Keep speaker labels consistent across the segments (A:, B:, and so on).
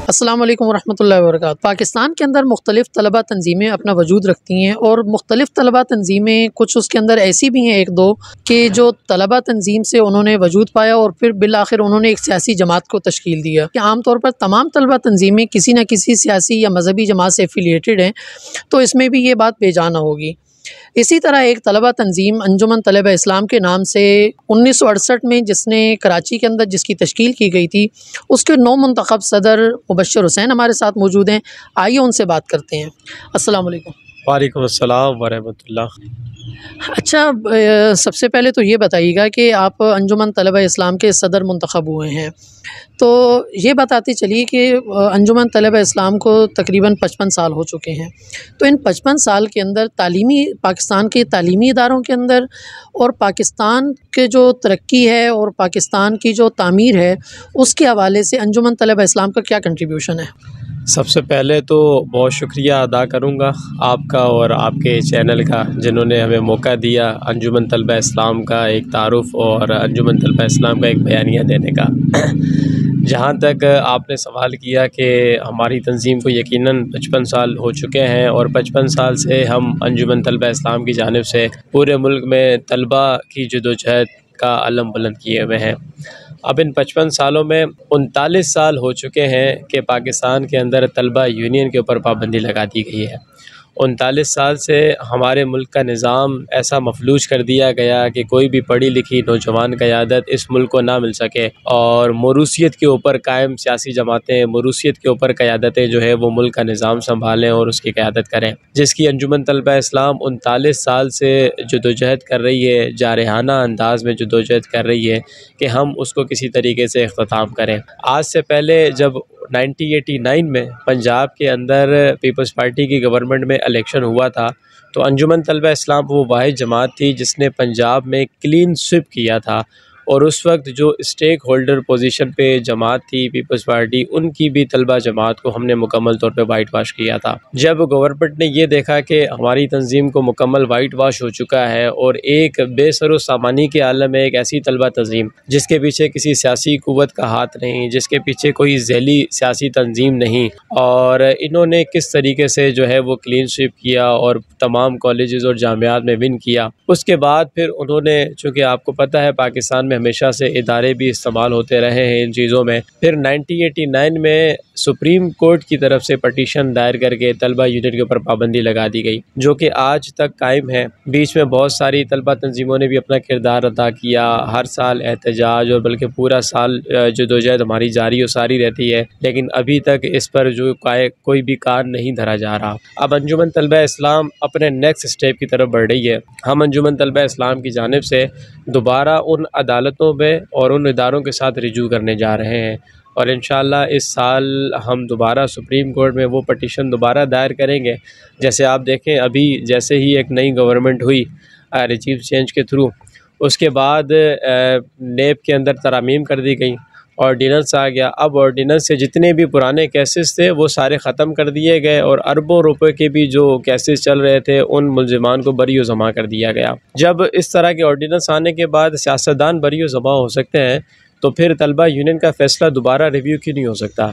A: अस्सलाम वालेकुम रहमतुल्लाहि व बरकातहू। पाकिस्तान के अंदर मुख्तलिफ़ तलबा तंजीमें अपना वजूद रखती हैं और मुख्तलिफ़ तलबा तंजीमें कुछ उसके अंदर ऐसी भी हैं एक दो कि जो तलबा तंजीम से उन्होंने वजूद पाया और फिर बिल आखिर उन्होंने एक सियासी जमात को तश्कील दिया कि आम तौर पर तमाम तलबा तंजीमें किसी न किसी सियासी या मजहबी जमात से एफिलिएटेड हैं, तो इसमें भी ये बात बेजा न होगी। इसी तरह एक तलबा तंजीम अंजुमन तलबा इस्लाम के नाम से 1968 में जिसने कराची के अंदर जिसकी तश्कील की गई थी, उसके नौ मुंतखब सदर मुबश्शिर हुसैन हमारे साथ मौजूद हैं। आइए उनसे बात करते हैं। अस्सलाम वालेकुम।
B: वालेकुम अस्सलाम वरहमतुल्लाह।
A: अच्छा, सबसे पहले तो ये बताइएगा कि आप अंजुमन तलबा इस्लाम के सदर मुंतखब हुए हैं, तो ये बताते चलिए कि अंजुमन तलबा इस्लाम को तकरीबन 55 साल हो चुके हैं। तो इन 55 साल के अंदर पाकिस्तान के तालीमी इदारों के अंदर और पाकिस्तान के जो तरक्की है और पाकिस्तान की जो तामीर है, उसके हवाले से अंजुमन तलबा इस्लाम का क्या कंट्रीब्यूशन है?
B: सबसे पहले तो बहुत शुक्रिया अदा करूँगा आपका और आपके चैनल का, जिन्होंने हमें मौका दिया अंजुमन तलबा इस्लाम का एक तारुफ़ और अंजुमन तलबा इस्लाम का एक बयानिया देने का। जहाँ तक आपने सवाल किया कि हमारी तंज़ीम को यकीनन 55 साल हो चुके हैं और 55 साल से हम अंजुमन तलबा इस्लाम की जानिब से पूरे मुल्क में तलबा की जदोजहद का अलम बुलंद किए हुए हैं। अब इन 55 सालों में 39 साल हो चुके हैं कि पाकिस्तान के अंदर तलबा यूनियन के ऊपर पाबंदी लगा दी गई है। 39 साल से हमारे मुल्क का निज़ाम ऐसा मफलूज कर दिया गया कि कोई भी पढ़ी लिखी नौजवान क़यादत इस मुल्क को ना मिल सके और मोरूसियत के ऊपर कायम सियासी जमातें मोरूसियत के ऊपर क़यादतें जो है वो मुल्क का निज़ाम संभालें और उसकी क़यादत करें, जिसकी अंजुमन तलबा इस्लाम 39 साल से जदोजहद कर रही है, जारहाना अंदाज़ में जदोजहद कर रही है कि हम उसको किसी तरीके से इख्तिताम करें। आज से पहले जब 1989 में पंजाब के अंदर पीपल्स पार्टी की गवर्नमेंट में इलेक्शन हुआ था, तो अंजुमन तलबा इस्लाम वो वाहिद जमात थी जिसने पंजाब में क्लीन स्विप किया था और उस वक्त जो स्टेक होल्डर पोजीशन पे जमात थी पीपल्स पार्टी, उनकी भी तलबा जमात को हमने मुकम्मल तौर पे वाइट वाश किया था। जब गवर्नमेंट ने ये देखा कि हमारी तंजीम को मुकम्मल वाइट वाश हो चुका है और एक बेसरो सामानी के आलम में एक ऐसी तलबा तंजीम जिसके पीछे किसी सियासी कुव्वत का हाथ नहीं, जिसके पीछे कोई ज़ैली सियासी तंजीम नहीं, और इन्होंने किस तरीके से जो है वो क्लीन स्वीप किया और तमाम कॉलेजेस और जामियात में विन किया। उसके बाद फिर उन्होंने, चूँकि आपको पता है पाकिस्तान में हमेशा से इदारे भी इस्तेमाल होते रहे हैं इन चीज़ों में, फिर 1989 में सुप्रीम कोर्ट की तरफ से पटिशन दायर करके तलबा यूनियन के ऊपर पाबंदी लगा दी गई, जो कि आज तक कायम है। बीच में बहुत सारी तलबा तंजीमों ने भी अपना किरदार अदा किया, हर साल एहतजाज और बल्कि पूरा साल जदोजहद हमारी जारी और सारी रहती है, लेकिन अभी तक इस पर जो कोई भी कान नहीं धरा जा रहा। अब अंजुमन तलबा इस्लाम अपने नेक्स्ट स्टेप की तरफ बढ़ रही है। हम अंजुमन तलबा इस्लाम की जानिब से दोबारा उन अदालतों में और उन इदारों के साथ रिजू करने जा रहे हैं और इंशाअल्लाह इस साल हम दोबारा सुप्रीम कोर्ट में वो पटिशन दोबारा दायर करेंगे। जैसे आप देखें, अभी जैसे ही एक नई गवर्नमेंट हुई रिजीम चेंज के थ्रू, उसके बाद नेब के अंदर तरामीम कर दी गई, ऑर्डिनेंस आ गया। अब ऑर्डिनेंस से जितने भी पुराने केसेस थे वो सारे ख़त्म कर दिए गए और अरबों रुपए के भी जो केसेस चल रहे थे उन मुल्ज़िमान को बरी ज़मा कर दिया गया। जब इस तरह के ऑर्डिनेंस आने के बाद सियासतदान बरी ज़मा हो सकते हैं, तो फिर तलबा यूनियन का फ़ैसला दोबारा रिव्यू क्यों नहीं हो सकता?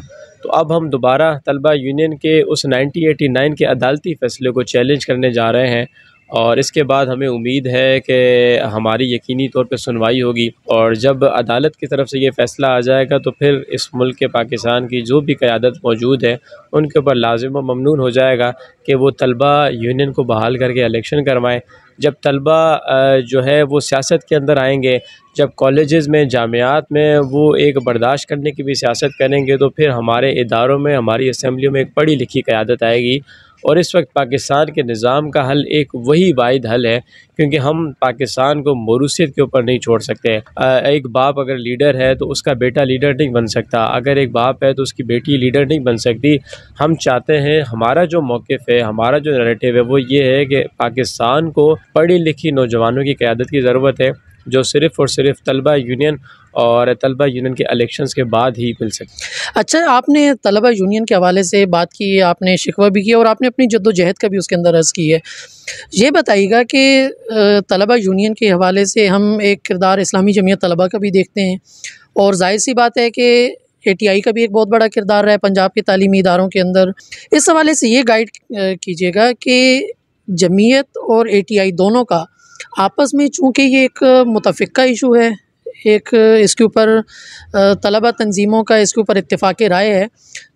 B: तो अब हम दोबारा तलबा यूनियन के उस 1989 के अदालती फ़ैसले को चैलेंज करने जा रहे हैं और इसके बाद हमें उम्मीद है कि हमारी यकीनी तौर पे सुनवाई होगी और जब अदालत की तरफ से ये फ़ैसला आ जाएगा तो फिर इस मुल्क के पाकिस्तान की जो भी क़यादत मौजूद है उनके ऊपर लाज़िम व ममनून हो जाएगा कि वो तलबा यूनियन को बहाल करके इलेक्शन करवाएँ। जब तलबा जो है वो सियासत के अंदर आएंगे, जब कॉलेजेस में जामियात में वो एक बर्दाश्त करने की भी सियासत करेंगे, तो फिर हमारे इदारों में, हमारी असम्बलियों में एक पढ़ी लिखी क़यादत आएगी। और इस वक्त पाकिस्तान के निज़ाम का हल एक वही वाहिद हल है, क्योंकि हम पाकिस्तान को मोरूसियत के ऊपर नहीं छोड़ सकते। एक बाप अगर लीडर है तो उसका बेटा लीडर नहीं बन सकता, अगर एक बाप है तो उसकी बेटी लीडर नहीं बन सकती। हम चाहते हैं, हमारा जो मौक़िफ़ है, हमारा जो नैरेटिव है वो ये है कि पाकिस्तान को पढ़ी लिखी नौजवानों की क़यादत की ज़रूरत है, जो सिर्फ़ और सिर्फ तलबा यूनियन और तलबा यूनियन के इलेक्शंस के बाद ही मिल सकती।
A: अच्छा, आपने तलबा यूनियन के हवाले से बात की, आपने शिकवा भी किया और आपने अपनी जद्दोजहद का भी उसके अंदर अर्ज़ की है। ये बताइएगा कि तलबा यूनियन के हवाले से हम एक किरदार इस्लामी जमीयत तलबा का भी देखते हैं और ज़ाहिर सी बात है कि ATI का भी एक बहुत बड़ा किरदार रहा है पंजाब के तालीमी इदारों के अंदर। इस हवाले से ये गाइड कीजिएगा कि जमीयत और ATI दोनों का आपस में, चूँकि ये एक मुतफ़िक़ा इशू है, एक इसके ऊपर तलबा तंजीमों का इसके ऊपर इत्तेफ़ाक़ राय है,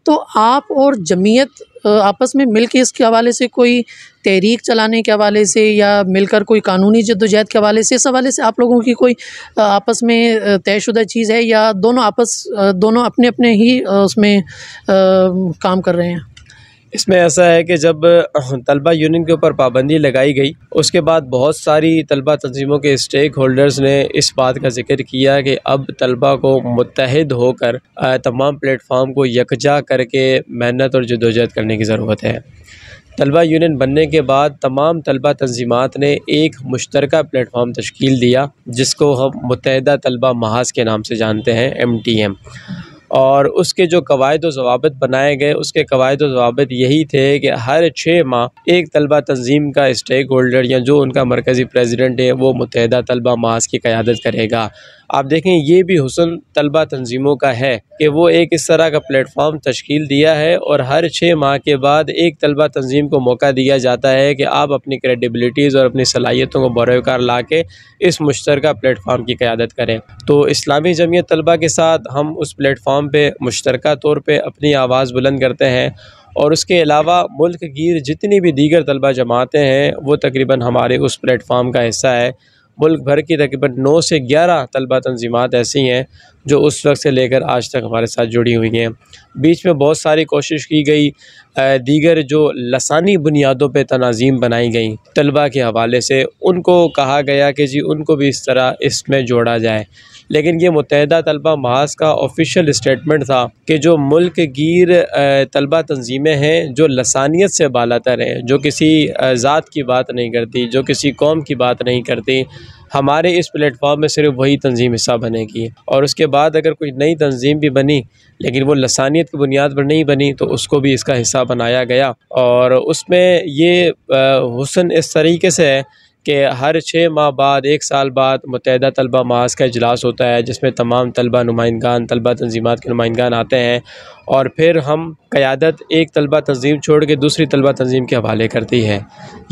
A: तो आप और जमीयत आपस में मिल के इसके हवाले से कोई तहरीक चलाने के हवाले से या मिलकर कोई कानूनी जद्दोजहद के हवाले से, इस हवाले से आप लोगों की कोई आपस में तयशुदा चीज़ है, या दोनों अपने अपने ही उसमें काम कर रहे हैं?
B: इसमें ऐसा है कि जब तलबा यूनियन के ऊपर पाबंदी लगाई गई, उसके बाद बहुत सारी तलबा तंजीमों के स्टेक होल्डर्स ने इस बात का जिक्र किया कि अब तलबा को मुत्तहिद होकर तमाम प्लेटफार्म को यकजा करके मेहनत और जद्दोजहद करने की ज़रूरत है। तलबा यूनियन बनने के बाद तमाम तलबा तंजीमात ने एक मुश्तरका प्लेटफार्म तश्कील दिया, जिसको हम मुत्तहिदा तलबा महाज के नाम से जानते हैं, MTM। और उसके जो कवायद व ज़वाबित बनाए गए, उसके कवायद व ज़वाबित यही थे कि हर 6 माह एक तलबा तंजीम का स्टेक होल्डर या जो उनका मरकज़ी प्रेसिडेंट है वो मुत्तहिदा तलबा महाज की क़यादत करेगा। आप देखें, ये भी हुस्न तलबा तंजीमों का है कि वो एक इस तरह का प्लेटफार्म तश्कील दिया है और हर 6 माह के बाद एक तलबा तंजीम को मौका दिया जाता है कि आप अपनी क्रेडिबिलिटीज़ और अपनी सलाहियतों को बरोकार ला के इस मुश्तरका प्लेटफार्म की क़यादत करें। तो इस्लामी जमीयत तलबा के साथ हम उस प्लेटफार्म पे मुश्तरका तौर पे अपनी आवाज़ बुलंद करते हैं, और उसके अलावा मुल्क गिर जितनी भी दीगर तलबा जमातें हैं वो तकरीबन हमारे उस प्लेटफार्म का हिस्सा है। मुल्क भर की तकरीबन 9 से 11 तलबा तंजीमात ऐसी हैं जो उस वक्त से लेकर आज तक हमारे साथ जुड़ी हुई हैं। बीच में बहुत सारी कोशिश की गई, दीगर जो लसानी बुनियादों पे तनाज़ीम बनाई गई तलबा के हवाले से, उनको कहा गया कि जी उनको भी इस तरह इसमें जोड़ा जाए, लेकिन ये मुत्तहिदा तलबा महाज का ऑफिशियल स्टेटमेंट था कि जो मुल्क गिर तलबा तंजीमें हैं जो लसानियत से बालातर हैं, जो किसी ज़ात की बात नहीं करती, जो किसी कौम की बात नहीं करती, हमारे इस प्लेटफॉर्म में सिर्फ वही तंजीम हिस्सा बनेगी। और उसके बाद अगर कोई नई तंजीम भी बनी लेकिन वो लसानियत की बुनियाद पर नहीं बनी तो उसको भी इसका हिस्सा बनाया गया। और उसमें ये हुस्न इस तरीके से है कि हर 6 माह बाद, 1 साल बाद मुत्तहिदा तलबा महाज का इजलास होता है, जिसमें तमाम तलबा नुमाइंदान, तलबा तंजीमात के नुमाइंदान आते हैं, और फिर हम क़यादत एक तलबा तंजीम छोड़ के दूसरी तलबा तंजीम के हवाले करती है।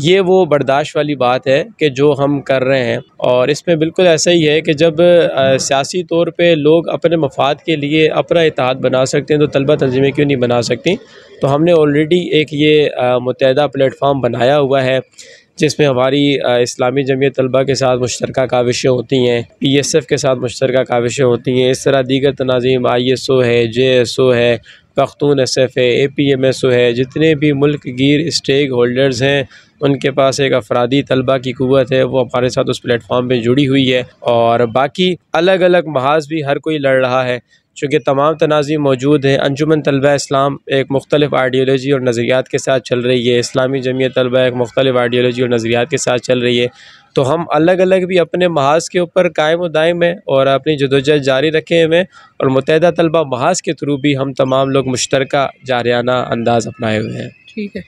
B: ये वो बर्दाश्त वाली बात है कि जो हम कर रहे हैं। और इसमें बिल्कुल ऐसा ही है कि जब सियासी तौर पे लोग अपने मफाद के लिए अपना इत्तेहाद बना सकते हैं तो तलबा तंजीमें क्यों नहीं बना सकती। तो हमने ऑलरेडी एक ये मुत्तहिदा प्लेटफार्म बनाया हुआ है, जिसमें हमारी इस्लामी जमीयत तलबा के साथ मुश्तरका काविशें होती हैं, PSF के साथ मुश्तरका काविशें होती हैं। इस तरह दीगर तनाज़ीम ISO है, JSO है, पख्तून SF है, APMSO है, जितने भी मुल्क गिर स्टेक होल्डर्स हैं उनके पास एक अफरादी तलबा की क़ुव्वत है, वो हमारे साथ उस प्लेटफॉर्म पे जुड़ी हुई है। और बाकी अलग अलग महाज भी हर कोई लड़ रहा है, चूँकि तमाम तनाज़ीम मौजूद हैं। अंजुमन तलबा इस्लाम एक मुख्तलिफ़ आइडियोलॉजी और नज़रियात के साथ चल रही है, इस्लामी जमीयत तलबा एक मुख्तलिफ़ आइडियोलॉजी और नज़रियात के साथ चल रही है। तो हम अलग अलग भी अपने महाज के ऊपर कायम व दायम हैं और अपनी जदोजहद जारी रखे हुए हैं, और मुत्तहिदा तलबा महाज के थ्रू भी हम तमाम लोग मुश्तरका जारियाना अंदाज़ अपनाए हुए हैं।
A: ठीक है।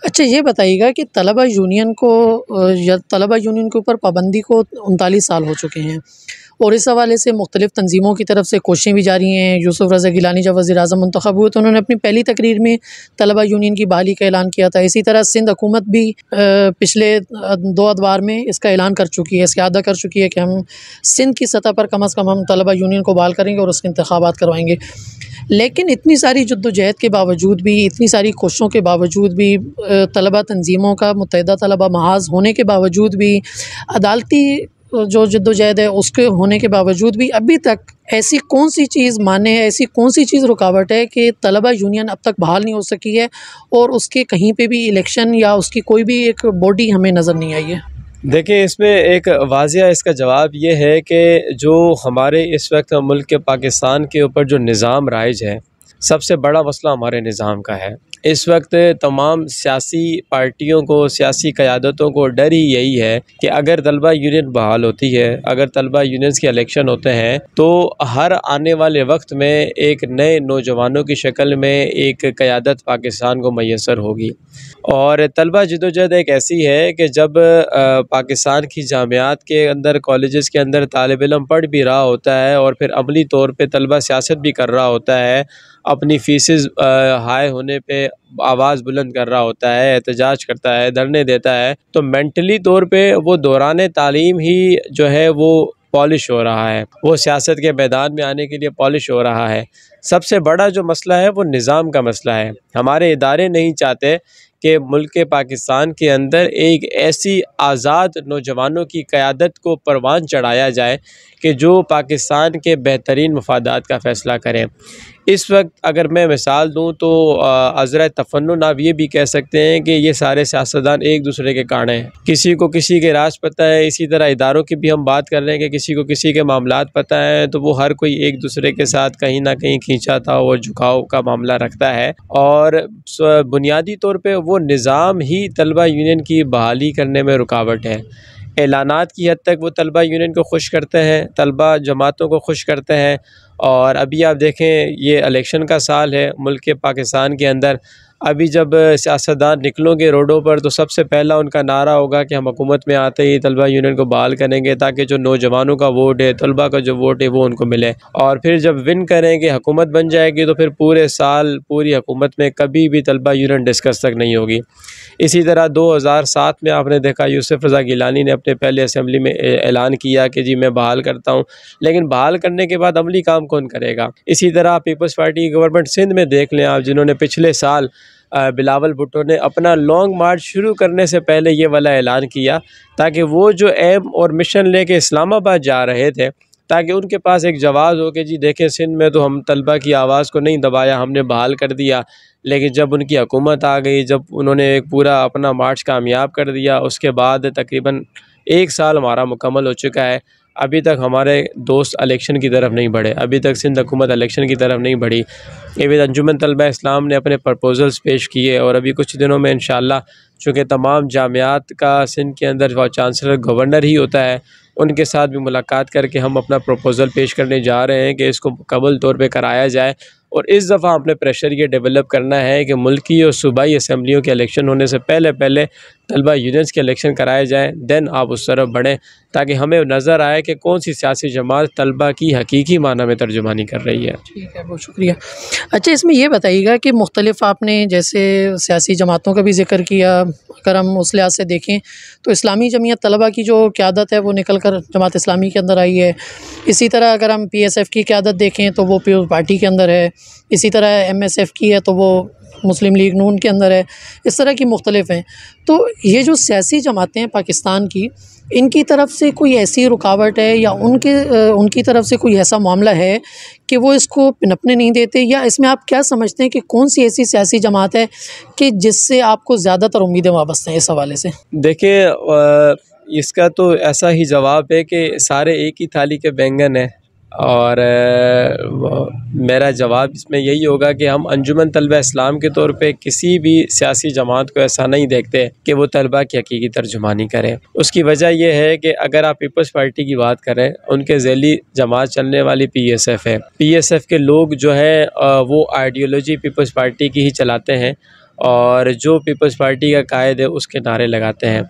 A: अच्छा, ये बताइएगा कि तलबा यूनियन के ऊपर पाबंदी को 39 साल हो चुके हैं, और इस हवाले से मुख्तलिफ़ तंजीमों की तरफ से कोशिशें भी जारी हैं। यूसुफ रज़ा गिलानी जब वज़ीर-ए-आज़म मुंतखब हुए तो उन्होंने अपनी पहली तकरीर में तलबा यूनियन की बहाली का ऐलान किया था। इसी तरह सिंध हुकूमत भी पिछले 2 अदवार में इसका ऐलान कर चुकी है, इसका अदा कर चुकी है कि हम सिंध की सतह पर कम अज़ कम हम तलबा यूनियन को बहाल करेंगे और उसके इंतखाबात करवाएँगे। लेकिन इतनी सारी जद्दोजहद के बावजूद भी, इतनी सारी कोशिशों के बावजूद भी, तलबा तंजीमों का मुत्तहिदा तलबा महाज होने के बावजूद भी, अदालती जो जद्दोजहद है उसके होने के बावजूद भी, अभी तक ऐसी कौन सी चीज़ माने है, ऐसी कौन सी चीज़ रुकावट है कि तलबा यूनियन अब तक बहाल नहीं हो सकी है, और उसके कहीं पे भी इलेक्शन या उसकी कोई भी एक बॉडी हमें नज़र नहीं आई है?
B: देखिए, इसमें एक वाज़िया इसका जवाब ये है कि जो हमारे इस वक्त मुल्क के पाकिस्तान के ऊपर जो निज़ाम राइज है सबसे बड़ा मसला हमारे निज़ाम का है। इस वक्त तमाम सियासी पार्टियों को, सियासी क़यादतों को डर ही यही है कि अगर तलबा यूनियन बहाल होती है, अगर तलबा यूनियंस के इलेक्शन होते हैं, तो हर आने वाले वक्त में एक नए नौजवानों की शक्ल में एक क़यादत पाकिस्तान को मैसर होगी। और तलबा जदोजहद एक ऐसी है कि जब पाकिस्तान की जामियात के अंदर, कॉलेजेस के अंदर तालिब इल्म पढ़ भी रहा होता है और फिर अमली तौर पे तलबा सियासत भी कर रहा होता है, अपनी फ़ीसेस हाई होने पे आवाज़ बुलंद कर रहा होता है, एहतजाज करता है, धरने देता है, तो मेंटली तौर पे वो दौरान तालीम ही जो है वो पॉलिश हो रहा है, वो सियासत के मैदान में आने के लिए पॉलिश हो रहा है। सबसे बड़ा जो मसला है वो निज़ाम का मसला है। हमारे इदारे नहीं चाहते कि मुल्क पाकिस्तान के अंदर एक ऐसी आज़ाद नौजवानों की क़यादत को परवान चढ़ाया जाए कि जो पाकिस्तान के बेहतरीन मफादात का फ़ैसला करें। इस वक्त अगर मैं मिसाल दूँ तो अज़रा तफ़न्नुन आप ये भी कह सकते हैं कि ये सारे सियासतदान एक दूसरे के कांटे हैं, किसी को किसी के राज पता है। इसी तरह इदारों की भी हम बात कर रहे हैं कि किसी को किसी के मामलात पता है, तो वो हर कोई एक दूसरे के साथ कहीं ना कहीं खींचाताव और झुकाव का मामला रखता है। और बुनियादी तौर पर वो निज़ाम ही तलबा यूनियन की बहाली करने में रुकावट है। ऐलानात की हद तक वो तलबा यूनियन को खुश करते हैं, तलबा जमातों को खुश करते हैं। और अभी आप देखें, ये इलेक्शन का साल है मुल्क पाकिस्तान के अंदर। अभी जब सियासतदान निकलोगे रोडों पर तो सबसे पहला उनका नारा होगा कि हम हुकूमत में आते ही तलबा यूनियन को बहाल करेंगे, ताकि जो नौजवानों का वोट है, तलबा का जो वोट है, वो उनको मिले। और फिर जब विन करेंगे, हुकूमत बन जाएगी, तो फिर पूरे साल पूरी हुकूमत में कभी भी तलबा यूनियन डिस्कस तक नहीं होगी। इसी तरह 2007 में आपने देखा यूसुफ रज़ा गिलानी ने अपने पहले असम्बली में ऐलान किया कि जी मैं बहाल करता हूँ, लेकिन बहाल करने के बाद अमली काम कौन करेगा। इसी तरह पीपल्स पार्टी की गवर्नमेंट सिंध में देख लें आप, जिन्होंने पिछले साल बिलावल भुट्टो ने अपना लॉन्ग मार्च शुरू करने से पहले ये वाला ऐलान किया, ताकि वो जो एम और मिशन लेके इस्लामाबाद जा रहे थे, ताकि उनके पास एक जवाब हो कि जी देखें, सिंध में तो हम तलबा की आवाज़ को नहीं दबाया, हमने बहाल कर दिया। लेकिन जब उनकी हुकूमत आ गई, जब उन्होंने एक पूरा अपना मार्च कामयाब कर दिया, उसके बाद तकरीबन 1 साल हमारा मुकम्मल हो चुका है, अभी तक हमारे दोस्त इलेक्शन की तरफ नहीं बढ़े, अभी तक सिंध हुकूमत इलेक्शन की तरफ नहीं बढ़ी। इवन अंजुमन तलबा इस्लाम ने अपने प्रपोज़ल्स पेश किए और अभी कुछ दिनों में इंशाअल्लाह, चूँकि तमाम जामियात का सिंध के अंदर वाइस चांसलर गवर्नर ही होता है, उनके साथ भी मुलाकात करके हम अपना प्रपोज़ल पेश करने जा रहे हैं कि इसको मुकम्मल तौर पे कराया जाए। और इस दफ़ा हमने प्रेशर ये डेवलप करना है कि मुल्की और सूबाई असम्बलियों के इलेक्शन होने से पहले तलबा यूनियंस के इलेक्शन कराए जाएँ, देन आप उस तरफ बढ़ें, ताकि हमें नज़र आए कि कौन सी सियासी जमात तलबा की हकीकी माना में तर्जुमानी कर रही है।
A: ठीक है, बहुत शुक्रिया। अच्छा, इसमें ये बताइएगा कि मुख्तलिफ़ आपने जैसे सियासी जमातों का भी ज़िक्र किया, अगर हम उस लिहाज से देखें तो इस्लामी जमीयत तलबा की जो क़यादत है वो निकल कर जमात इस्लामी के अंदर आई है। इसी तरह अगर हम PSF की क़यादत देखें तो वो पीपल्स पार्टी के अंदर है। इसी तरह MSF की है तो वो मुस्लिम लीग नून के अंदर है। इस तरह की मुख्तलिफ़ हैं। तो ये जो सियासी जमातें हैं पाकिस्तान की, इनकी तरफ से कोई ऐसी रुकावट है या उनकी तरफ से कोई ऐसा मामला है कि वो इसको पनपने नहीं देते, या इसमें आप क्या समझते हैं कि कौन सी ऐसी सियासी जमात है कि जिससे आपको ज़्यादातर उम्मीदें वाबस्ता हैं इस हवाले से?
B: देखिए, इसका तो ऐसा ही जवाब है कि सारे एक ही थाली के बैंगन हैं। और मेरा जवाब इसमें यही होगा कि हम अंजुमन तलबा इस्लाम के तौर पे किसी भी सियासी जमात को ऐसा नहीं देखते कि वो तलबा की हकीकी तर्जुमानी करें। उसकी वजह यह है कि अगर आप पीपल्स पार्टी की बात करें, उनके ज़ैली जमात चलने वाली PSF है। PSF के लोग जो है वो आइडियोलॉजी पीपल्स पार्टी की ही चलाते हैं और जो पीपल्स पार्टी का कायद है उसके नारे लगाते हैं।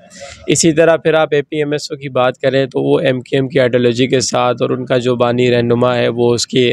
B: इसी तरह फिर आप APMSO की बात करें तो वो MKM की आइडियोलॉजी के साथ और उनका जो बानी रहनुमा है वो उसकी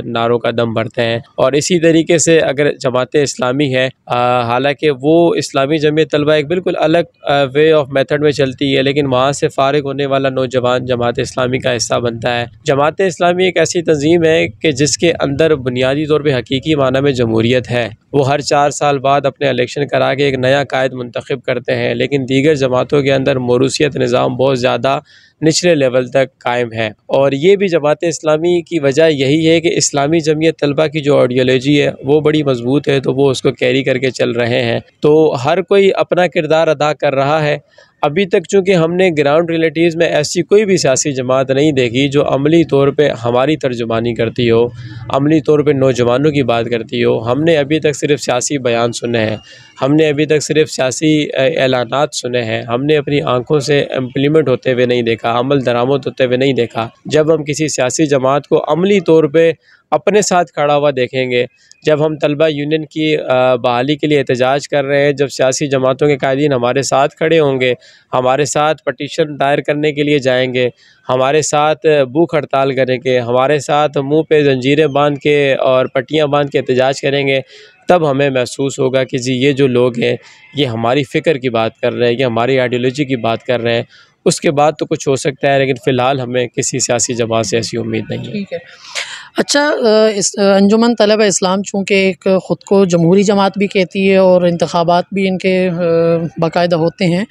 B: नारों का दम भरते हैं। और इसी तरीके से अगर जमात इस्लामी है, हालांकि वो इस्लामी जमीयत तलबा एक बिल्कुल अलग वे ऑफ मेथड में चलती है, लेकिन वहाँ से फ़ारिग होने वाला नौजवान जमात इस्लामी का हिस्सा बनता है। जमात इस्लामी एक ऐसी तंजीम है कि जिसके अंदर बुनियादी तौर पर हकीकी माना में जमहूरियत है। वो हर 4 साल बाद अपने इलेक्शन करा के एक नया कायद मुंतखब करते हैं, लेकिन दीगर जमातों के अंदर मोरूसियत निज़ाम बहुत ज़्यादा निचले लेवल तक कायम है। और ये भी जमात इस्लामी की वजह यही है कि इस्लामी जमीयत तलबा की जो आइडियोलॉजी है वो बड़ी मजबूत है, तो वो उसको कैरी करके चल रहे हैं। तो हर कोई अपना किरदार अदा कर रहा है। अभी तक चूँकि हमने ग्राउंड रियलिटीज़ में ऐसी कोई भी सियासी जमात नहीं देखी जो अमली तौर पे हमारी तर्जुमानी करती हो, अमली तौर पे नौजवानों की बात करती हो। हमने अभी तक सिर्फ़ सियासी बयान सुने हैं, हमने अभी तक सिर्फ़ सियासी ऐलानात सुने हैं, हमने अपनी आँखों से इम्प्लीमेंट होते हुए नहीं देखा, अमल दरामद होते हुए नहीं देखा। जब हम किसी सियासी जमात को अमली तौर पे अपने साथ खड़ा हुआ देखेंगे, जब हम तलबा यूनियन की बहाली के लिए एहतजाज कर रहे हैं, जब सियासी जमातों के कायदीन हमारे साथ खड़े होंगे, हमारे साथ पटिशन दायर करने के लिए जाएंगे, हमारे साथ भूख हड़ताल करेंगे, हमारे साथ मुंह पे जंजीरें बांध के और पट्टियां बांध के एहतजाज करेंगे, तब हमें महसूस होगा कि जी ये जो लोग हैं ये हमारी फ़िक्र की बात कर रहे हैं, ये हमारी आइडियोलॉजी की बात कर रहे हैं। उसके बाद तो कुछ हो सकता है, लेकिन फ़िलहाल हमें किसी सियासी जमात से ऐसी उम्मीद नहीं है।
A: ठीक है। अच्छा, इस अंजुमन तलबा इस्लाम चूँकि एक ख़ुद को जमहूरी जमात भी कहती है और इंतखाबात भी इनके बाकायदा होते हैं।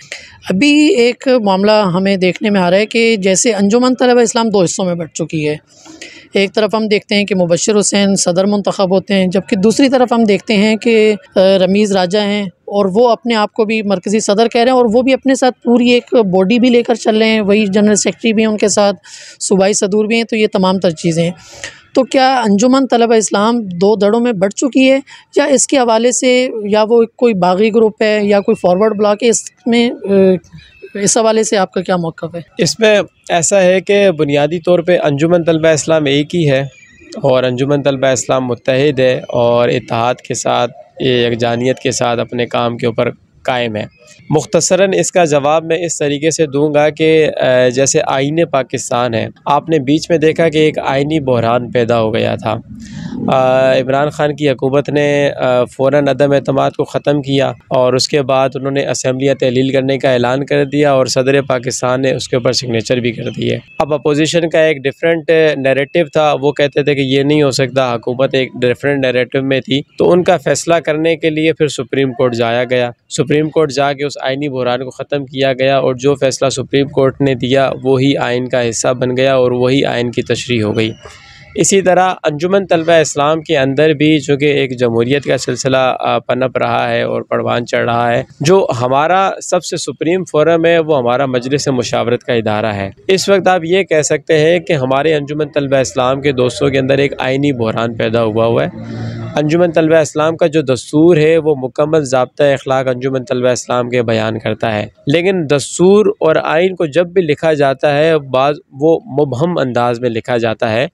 A: अभी एक मामला हमें देखने में आ रहा है कि जैसे अंजुमन तलबा इस्लाम दो हिस्सों में बँट चुकी है। एक तरफ हम देखते हैं कि मुबश्शिर हुसैन सदर मुंतखब होते हैं, जबकि दूसरी तरफ हम देखते हैं कि रमीज़ राजा हैं और वो अपने आप को भी मरकज़ी सदर कह रहे हैं और वो भी अपने साथ पूरी एक बॉडी भी लेकर चल रहे हैं, वही जनरल सेक्रेटरी भी हैं उनके साथ, सूबाई सदूर भी हैं। तो ये तमाम तर चीज़ें हैं। तो क्या अंजुमन तलबा इस्लाम दो धड़ों में बढ़ चुकी है, या इसके हवाले से या वो कोई बागी ग्रुप है या कोई फॉरवर्ड ब्लॉक है, इसमें इस हवाले से आपका क्या मौक़िफ़ है?
B: इसमें ऐसा है कि बुनियादी तौर पे अंजुमन तलबा इस्लाम एक ही है और अंजुमन तलबा इस्लाम मुत्तहिद है और इत्तेहाद के साथ, यकजानियत के साथ अपने काम के ऊपर कायम है। मुख्तसरन इसका जवाब मैं इस तरीके से दूंगा कि जैसे आईन पाकिस्तान है, आपने बीच में देखा कि एक आइनी बहरान पैदा हो गया था। इमरान ख़ान की हुकूमत ने फ़ौरन अदम एतमाद को ख़त्म किया और उसके बाद उन्होंने असम्बलियाँ तहलील करने का ऐलान कर दिया और सदर पाकिस्तान ने उसके ऊपर सिग्नेचर भी कर दिए। अब अपोजिशन का एक डिफरेंट नैरेटिव था, वो कहते थे कि ये नहीं हो सकता, हुकूमत एक डिफरेंट नैरेटिव में थी। तो उनका फ़ैसला करने के लिए फिर सुप्रीम कोर्ट जाया गया, सुप्रीम कोर्ट जाके उस आइनी बहरान को ख़त्म किया गया और जो फ़ैसला सुप्रीम कोर्ट ने दिया वही आइन का हिस्सा बन गया और वही आइन की तशरीह हो गई। इसी तरह अंजुमन तलबा इस्लाम के अंदर भी चूँकि एक जमहूरियत का सिलसिला पनप रहा है और परवान चढ़ रहा है, जो हमारा सबसे सुप्रीम फोरम है वो हमारा मजलिस मुशावरत का इदारा है। इस वक्त आप ये कह सकते हैं कि हमारे अंजुमन तलबा इस्लाम के दोस्तों के अंदर एक आइनी बहरान पैदा हुआ है। अंजुमन तलबा इस्लाम का जो दस्तूर है वो मुकम्मल ज़ाब्ता अखलाक अंजुमन तलबा इस्लाम के बयान करता है, लेकिन दस्तूर और आइन को जब भी लिखा जाता है बाज़ वो मुबहम अंदाज में लिखा जाता है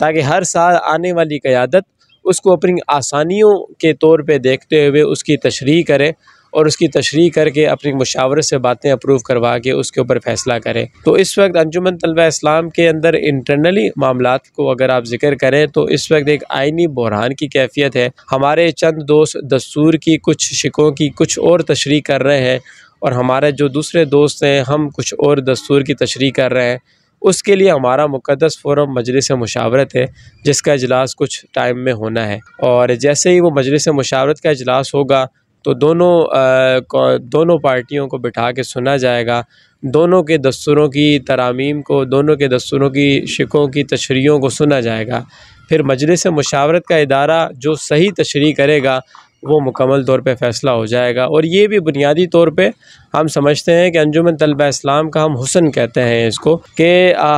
B: ताकि हर साल आने वाली क़यादत उसको अपनी आसानियों के तौर पे देखते हुए उसकी तशरीह करे और उसकी तशरीह करके अपनी मुशावरत से बातें अप्रूव करवा के उसके ऊपर फ़ैसला करे। तो इस वक्त अंजुमन तलबा इस्लाम के अंदर इंटरनली मामलात को अगर आप ज़िक्र करें तो इस वक्त एक आइनी बहरान की कैफियत है। हमारे चंद दोस्त दस्तूर की कुछ शिकों की कुछ और तशरीह कर रहे हैं और हमारे जो दूसरे दोस्त हैं हम कुछ और दस्तूर की तशरीह कर रहे हैं। उसके लिए हमारा मुक़द्दस फोरम मजलिस मुशावरत है जिसका इजलास कुछ टाइम में होना है और जैसे ही वो मजलिस मुशावरत का इजलास होगा तो दोनों पार्टियों को बिठा के सुना जाएगा, दोनों के दस्तूरों की तरामीम को, दोनों के दस्तूरों की शिकों की तशरीहों को सुना जाएगा। फिर मजलिस मुशावरत का इदारा जो सही तशरीह करेगा वो मुकम्मल तौर पे फ़ैसला हो जाएगा। और ये भी बुनियादी तौर पे हम समझते हैं कि अंजुमन तलबा इस्लाम का हम हुस्न कहते हैं इसको कि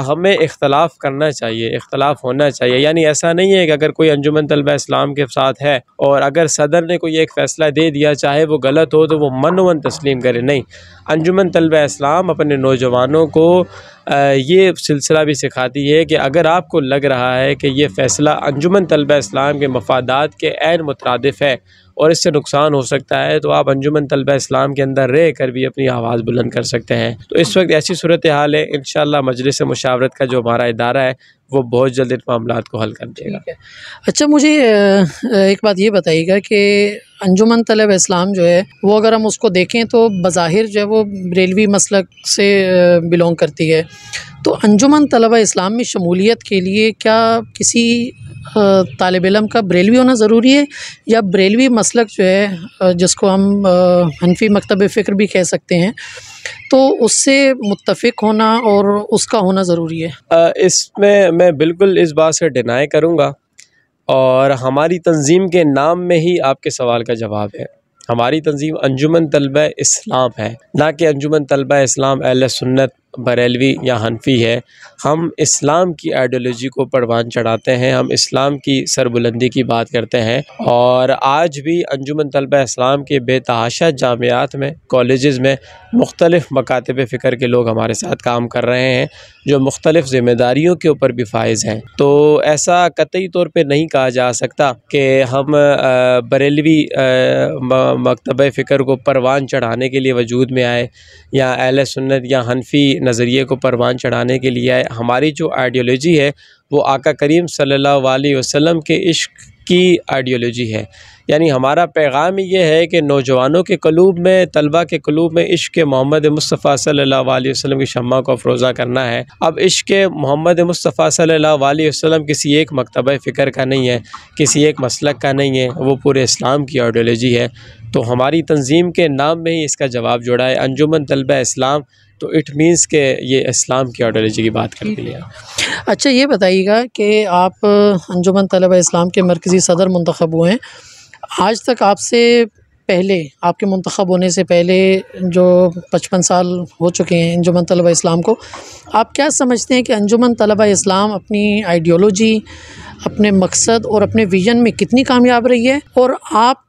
B: हमें इख्तलाफ करना चाहिए, इख्तलाफ होना चाहिए। यानी ऐसा नहीं है कि अगर कोई अंजुमन तलबा इस्लाम के साथ है और अगर सदर ने कोई एक फ़ैसला दे दिया चाहे वो गलत हो तो वो मनवन तस्लीम करे, नहीं। अंजुमन तलबा इस्लाम अपने नौजवानों को ये सिलसिला भी सिखाती है कि अगर आपको लग रहा है कि ये फ़ैसला अंजुमन तलबा इस्लाम के मफादात के ऐन मुतरादिफ़ है और इससे नुकसान हो सकता है तो आप अंजुमन तलबा इस्लाम के अंदर रह कर भी अपनी आवाज़ बुलंद कर सकते हैं। तो इस वक्त ऐसी सूरत हाल है, इंशाअल्लाह मजलिस मुशावरत का जो हमारा इदारा है वो बहुत जल्द इन मामलात को हल कर देगा।
A: ठीक है। अच्छा, मुझे एक बात ये बताइएगा कि अंजुमन तलबा इस्लाम जो है वो अगर हम उसको देखें तो बज़ाहिर जो है वो बरेलवी मसलक से बिलोंग करती है। तो अंजुमन तलबा इस्लाम में शमूलियत के लिए क्या किसी तालिब इल्म का बरेलवी होना ज़रूरी है, या बरेलवी मसलक जो है जिसको हम हनफी मकतब फ़िक्र भी कह सकते हैं, तो उससे मुत्तफ़िक होना और उसका होना ज़रूरी है?
B: इसमें मैं बिल्कुल इस बात से डिनाई करूँगा और हमारी तंजीम के नाम में ही आपके सवाल का जवाब है। हमारी तंजीम अंजुमन तलबा इस्लाम है, ना कि अंजुमन तलबा इस्लाम अहले सुन्नत बरेलवी या हनफी है। हम इस्लाम की आइडियोलॉजी को परवान चढ़ाते हैं, हम इस्लाम की सरबुलंदी की बात करते हैं। और आज भी अंजुमन तलबा इस्लाम के बेतहाशा जामियात में, कॉलेजेस में मुख्तलिफ़ मकातब फ़िक्र के लोग हमारे साथ काम कर रहे हैं, जो मुख्तलिफ़ ज़िम्मेदारियों के ऊपर भी फाइज़ हैं। तो ऐसा कतई तौर पे नहीं कहा जा सकता कि हम बरेलवी मकतब फ़िक्र को परवान चढ़ाने के लिए वजूद में आए, या अहले सुन्नत या हनफी नज़रिए को परवान चढ़ाने के लिए आए। हमारी जो आइडियोलॉजी है वो आका करीम सल्लल्लाहु अलैहि वसल्लम के इश्क़ की आइडियोलॉजी है। यानी हमारा पैगाम ये है कि नौजवानों के क़ुलूब में, तलबा के क़ुलूब में इश्क़ मोहम्मद मुस्तफ़ा सल्लल्लाहु अलैहि वसल्लम की शम्मा को अफ़रोज़ा करना है। अब इश्क़ मोहम्मद मुस्तफ़ा सल्लल्लाहु अलैहि वसल्लम किसी एक मकतबा फ़िक्र का नहीं है, किसी एक मसलक का नहीं है, वो पूरे इस्लाम की आइडियोलॉजी है। तो हमारी तंजीम के नाम में ही इसका जवाब जोड़ा है अंजुमन तलबा इस्लाम, तो इट मीन्स के ये इस्लाम की आइडियोलॉजी की बात करती है।
A: अच्छा, ये बताइएगा कि आप अंजुमन तलबा इस्लाम के मरकज़ी सदर मुंतखब हुए हैं। आज तक आपसे पहले, आपके मुंतखब होने से पहले जो 55 साल हो चुके हैं अंजुमन तलबा इस्लाम को, आप क्या समझते हैं कि अंजुमन तलबा इस्लाम अपनी आइडियोलॉजी, अपने मकसद और अपने विज़न में कितनी कामयाब रही है, और आप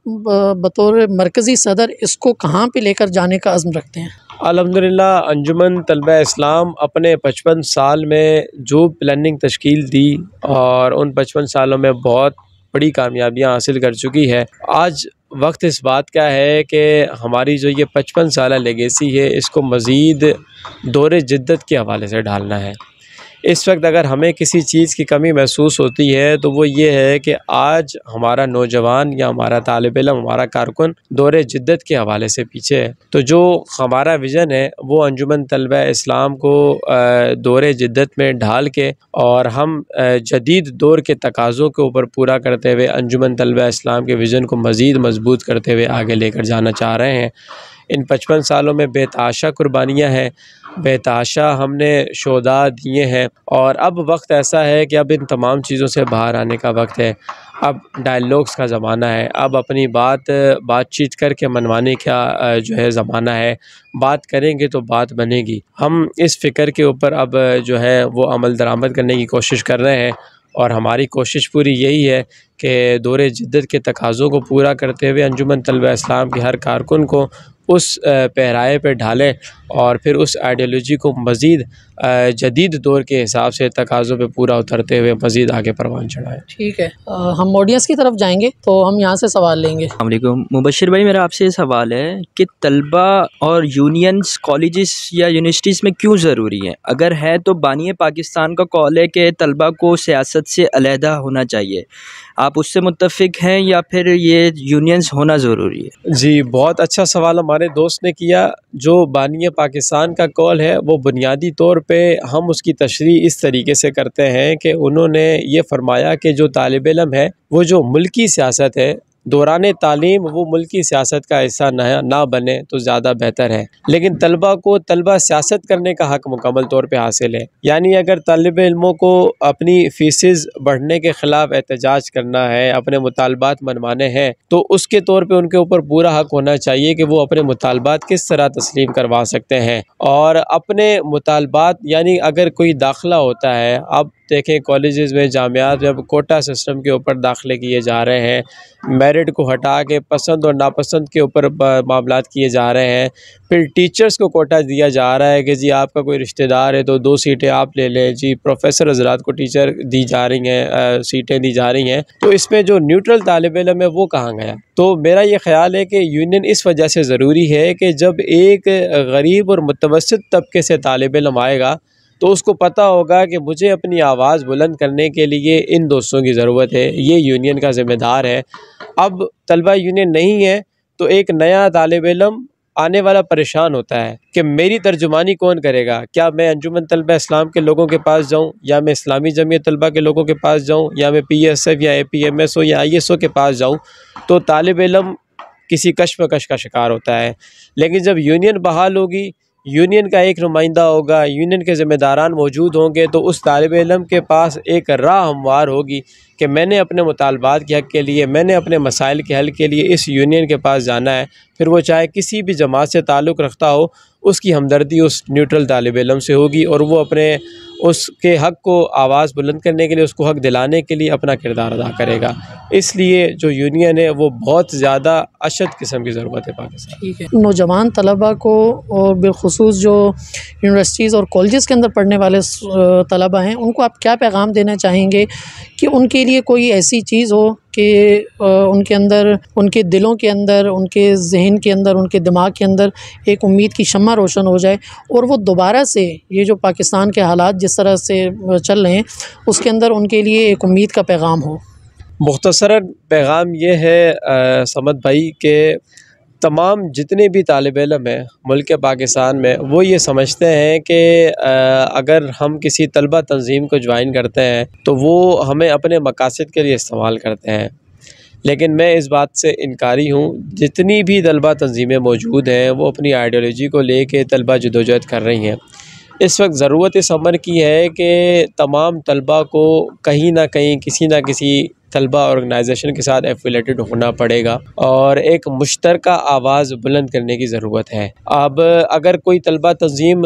A: बतौर मरकज़ी सदर इसको कहाँ पे लेकर जाने का अज़्म रखते हैं?
B: अल्हम्दुलिल्लाह, अंजुमन तलबा इस्लाम अपने 55 साल में जो प्लानिंग तश्कील दी और उन 55 सालों में बहुत बड़ी कामयाबियाँ हासिल कर चुकी है। आज वक्त इस बात का है कि हमारी जो ये 55 साला लेगेसी है, इसको मज़ीद दौरे जिद्दत के हवाले से ढालना है। इस वक्त अगर हमें किसी चीज़ की कमी महसूस होती है तो वो ये है कि आज हमारा नौजवान या हमारा तालिब इल्म, हमारा कारकुन दौरे जिद्दत के हवाले से पीछे है। तो जो हमारा विज़न है वो अंजुमन तलबा इस्लाम को दौरे जिद्दत में ढाल के और हम जदीद दौर के तकाज़ों के ऊपर पूरा करते हुए अंजुमन तलबा इस्लाम के विज़न को मज़ीद मजबूत करते हुए आगे लेकर जाना चाह रहे हैं। इन 55 सालों में बेतहाशा कुर्बानियाँ हैं, बेतहाशा हमने शोदा दिए हैं, और अब वक्त ऐसा है कि अब इन तमाम चीज़ों से बाहर आने का वक्त है। अब डायलॉग्स का ज़माना है, अब अपनी बातचीत करके मनवाने का जो है ज़माना है। बात करेंगे तो बात बनेगी। हम इस फ़िक्र के ऊपर अब जो है वो अमल दरामद करने की कोशिश कर रहे हैं, और हमारी कोशिश पूरी यही है कि दौरे जिद्दत के तकाज़ों को पूरा करते हुए अंजुमन तलबा इस्लाम के हर कारकुन को उस पैराए पे ढालें और फिर उस आइडियोलॉजी को मज़ीद जदीद दौर के हिसाब से तकाज़ों पे पूरा उतरते हुए मज़ीद आगे परवान चढ़ाएँ।
A: ठीक है, हम ऑडियंस की तरफ जाएंगे तो हम यहाँ से सवाल लेंगे।
C: अस्सलाम वालेकुम मुबश्शिर भाई, मेरा आपसे ये सवाल है कि तलबा और यूनियंस कॉलेजेस या यूनिवर्सिटीज़ में क्यों ज़रूरी है? अगर है तो बानी पाकिस्तान का कॉल है कि तलबा को सियासत से अलहदा होना चाहिए, आप उससे मुत्तफ़िक हैं या फिर ये यूनियंस होना ज़रूरी है? जी,
B: बहुत अच्छा सवाल हमारे दोस्त ने किया। जो बानी पाकिस्तान का कॉल है वो बुनियादी तौर पे हम उसकी तशरीह इस तरीके से करते हैं कि उन्होंने ये फ़रमाया कि जो तालिब इल्म है वो जो मुल्की सियासत है दौरान तालीम वो मुल्की सियासत का हिस्सा ना बने तो ज़्यादा बेहतर है। लेकिन तलबा को तलबा सियासत करने का हक़ मुकम्मल तौर पे हासिल है। यानी अगर तालिब इल्मों को अपनी फ़ीसेस बढ़ने के ख़िलाफ़ एहतजाज करना है, अपने मुतालबात मनवाने हैं, तो उसके तौर पे उनके ऊपर पूरा हक़ होना चाहिए कि वो अपने मुतालबात किस तरह तस्लीम करवा सकते हैं। और अपने मुतालबात यानी अगर कोई दाखिला होता है, आप देखें कॉलेजेस में, जामियात में अब कोटा सिस्टम के ऊपर दाखिले किए जा रहे हैं, मेरिट को हटा के पसंद और नापसंद के ऊपर मामलात किए जा रहे हैं। फिर टीचर्स को कोटा दिया जा रहा है कि जी आपका कोई रिश्तेदार है तो 2 सीटें आप ले लें। जी प्रोफेसर हज़रात को टीचर दी जा रही हैं, सीटें दी जा रही हैं। तो इसमें जो न्यूट्रल तालिब इल्म है वो कहाँ गया? तो मेरा ये ख़्याल है कि यूनियन इस वजह से ज़रूरी है कि जब एक गरीब और मुतवस्सित तबके से तालिब इल्म आएगा तो उसको पता होगा कि मुझे अपनी आवाज़ बुलंद करने के लिए इन दोस्तों की ज़रूरत है, ये यूनियन का ज़िम्मेदार है। अब तलबा यूनियन नहीं है तो एक नया तालिब इल्म आने वाला परेशान होता है कि मेरी तर्जुमानी कौन करेगा? क्या मैं अंजुमन तलबा इस्लाम के लोगों के पास जाऊँ, या मैं इस्लामी जमीयत तलबा के लोगों के पास जाऊँ, या मैं PSF या APMSO या ISO के पास जाऊँ? तो तालिब इल्म किसी कश्मकश का शिकार होता है। लेकिन जब यूनियन बहाल होगी, यूनियन का एक नुमाइंदा होगा, यूनियन के ज़िम्मेदारान मौजूद होंगे, तो उस तालिब इल्म के पास एक राह हमवार होगी कि मैंने अपने मुतालबात के हक़ के लिए, मैंने अपने मसाइल के हल के लिए इस यूनियन के पास जाना है। फिर वो चाहे किसी भी जमात से ताल्लुक़ रखता हो, उसकी हमदर्दी उस न्यूट्रल तालिब इल्म से होगी और वो अपने उसके हक़ को आवाज़ बुलंद करने के लिए, उसको हक़ दिलाने के लिए अपना किरदार अदा करेगा। इसलिए जो यूनियन है वो बहुत ज़्यादा अशद किस्म की ज़रूरत है पाकिस्तान।
A: ठीक है। नौजवान तलबा को और बिलखुसूस जो यूनिवर्सिटीज़ और कॉलेजेस के अंदर पढ़ने वाले तलबा हैं, उनको आप क्या पैगाम देना चाहेंगे कि उनके लिए कोई ऐसी चीज़ हो कि उनके अंदर, उनके दिलों के अंदर, उनके ज़हन के अंदर, उनके दिमाग के अंदर एक उम्मीद की शम्मा रोशन हो जाए और वो दोबारा से ये जो पाकिस्तान के हालात जिस तरह से चल रहे हैं उसके अंदर उनके लिए एक उम्मीद का पैगाम हो?
B: मुख्तसरन पैगाम ये है समद भाई के तमाम जितने भी तालिब इल्म हैं मुल्क पाकिस्तान में, वो ये समझते हैं कि अगर हम किसी तलबा तंज़ीम को ज्वाइन करते हैं तो वो हमें अपने मकासद के लिए इस्तेमाल करते हैं, लेकिन मैं इस बात से इनकारी हूँ। जितनी भी तलबा तंज़ीमें मौजूद हैं वो अपनी आइडियोलॉजी को लेके तलबा जदोजहद कर रही हैं। इस वक्त ज़रूरत इस अमर की है कि तमाम तलबा को कहीं ना कहीं किसी न किसी तलबा ऑर्गेनाइजेशन के साथ एफिलेटेड होना पड़ेगा और एक मुश्तरका आवाज़ बुलंद करने की ज़रूरत है। अब अगर कोई तलबा तंज़ीम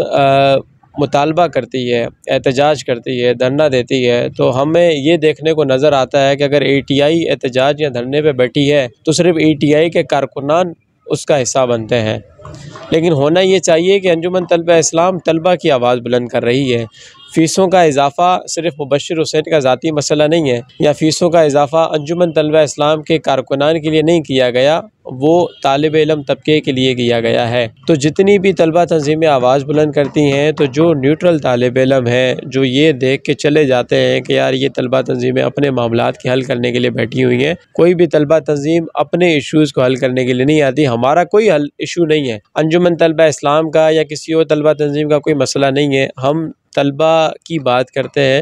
B: मुतालबा करती है, एहतजाज करती है, धरना देती है, तो हमें ये देखने को नज़र आता है कि अगर ATI एहतजाज या धरने पे बैठी है तो सिर्फ़ ATI के कारकुनान उसका हिस्सा बनते हैं, लेकिन होना ये चाहिए कि अंजुमन तलबा इस्लाम तलबा की आवाज़ बुलंद कर रही है। फ़ीसों का इजाफ़ा सिर्फ़ मुबश्शिर हुसैन का ज़ाती मसला नहीं है, या फ़ीसों का इजाफ़ा अंजुमन तलबा इस्लाम के कारकुनान के लिए नहीं किया गया, वो तालिब इल्म तबके के लिए किया गया है। तो जितनी भी तलबा तंज़ीमें आवाज़ बुलंद करती हैं, तो जो न्यूट्रल तालिब इल्म हैं, जो ये देख के चले जाते हैं कि यार ये तलबा तंज़ीमें अपने मामलात के हल करने के लिए बैठी हुई हैं, कोई भी तलबा तंज़ीम अपने इशूज़ को हल करने के लिए नहीं आती। हमारा कोई हल इशू नहीं है, अंजुमन तलबा इस्लाम का या किसी और तलबा तंज़ीम का कोई मसला नहीं है। हम तलबा की बात करते हैं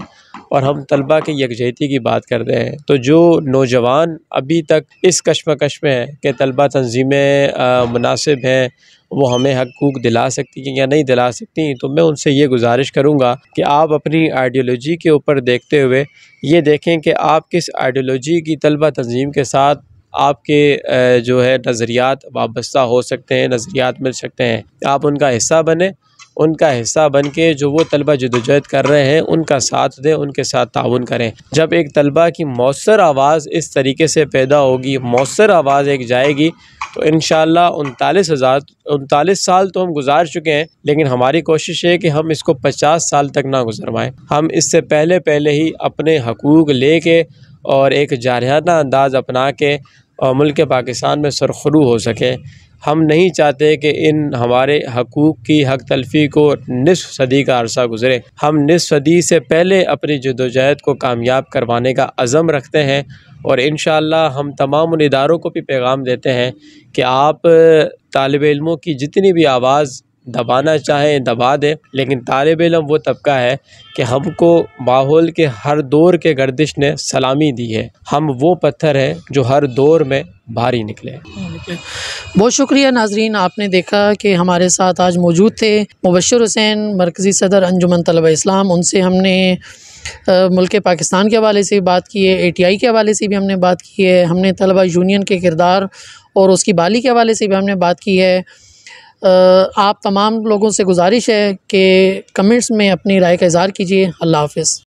B: और हम तलबा की यकजहती की बात करते हैं। तो जो नौजवान अभी तक इस कश्मकश में हैं कि तलबा तंज़ीमें मुनासिब हैं, वो हमें हकूक़ दिला सकती हैं या नहीं दिला सकती, तो मैं उनसे ये गुजारिश करूँगा कि आप अपनी आइडियोलॉजी के ऊपर देखते हुए ये देखें कि आप किस आइडियोलॉजी की तलबा तंज़ीम के साथ आपके जो है नज़रियात वाबस्ता हो सकते हैं, नज़रियात मिल सकते हैं। आप उनका हिस्सा बने, उनका हिस्सा बन के जो वो तलबा जदोजहद कर रहे हैं उनका साथ दें, उनके साथ ताउन करें। जब एक तलबा की मौसर आवाज़ इस तरीके से पैदा होगी, मौसर आवाज़ एक जाएगी, तो इंशाअल्लाह 39 साल तो हम गुजार चुके हैं, लेकिन हमारी कोशिश है कि हम इसको 50 साल तक ना गुजरवाएँ। हम इससे पहले ही अपने हकूक़ ले के और एक जारहाना अंदाज़ अपना के और मुल्क पाकिस्तान में सरखरू हो सके। हम नहीं चाहते कि इन हमारे हकूक़ की हक़ तलफ़ी को निस्फ़ सदी का अरसा गुज़रे। हम निस्फ़ सदी से पहले अपनी जदोजहद को कामयाब करवाने का अज़म रखते हैं और इंशाअल्लाह हम तमाम उन इदारों को भी पैगाम देते हैं कि आप तालिब इल्मों की जितनी भी आवाज़ दबाना चाहें दबा दें, लेकिन तालिब इल्म वो तबका है कि हमको माहौल के हर दौर के गर्दिश ने सलामी दी है। हम वो पत्थर हैं जो हर दौर में भारी निकले।
A: बहुत शुक्रिया नाज़रीन, आपने देखा कि हमारे साथ आज मौजूद थे मुबश्शिर हुसैन, मरकज़ी सदर अंजुमन तलबा इस्लाम। उनसे हमने मुल्क पाकिस्तान के हवाले से बात की है, ATI के हवाले से भी हमने बात की है, हमने तलबा यूनियन के किरदार और उसकी बहाली के हवाले से भी हमने बात की है। आप तमाम लोगों से गुजारिश है कि कमेंट्स में अपनी राय का इज़हार कीजिए। अल्लाह हाफ़िज़।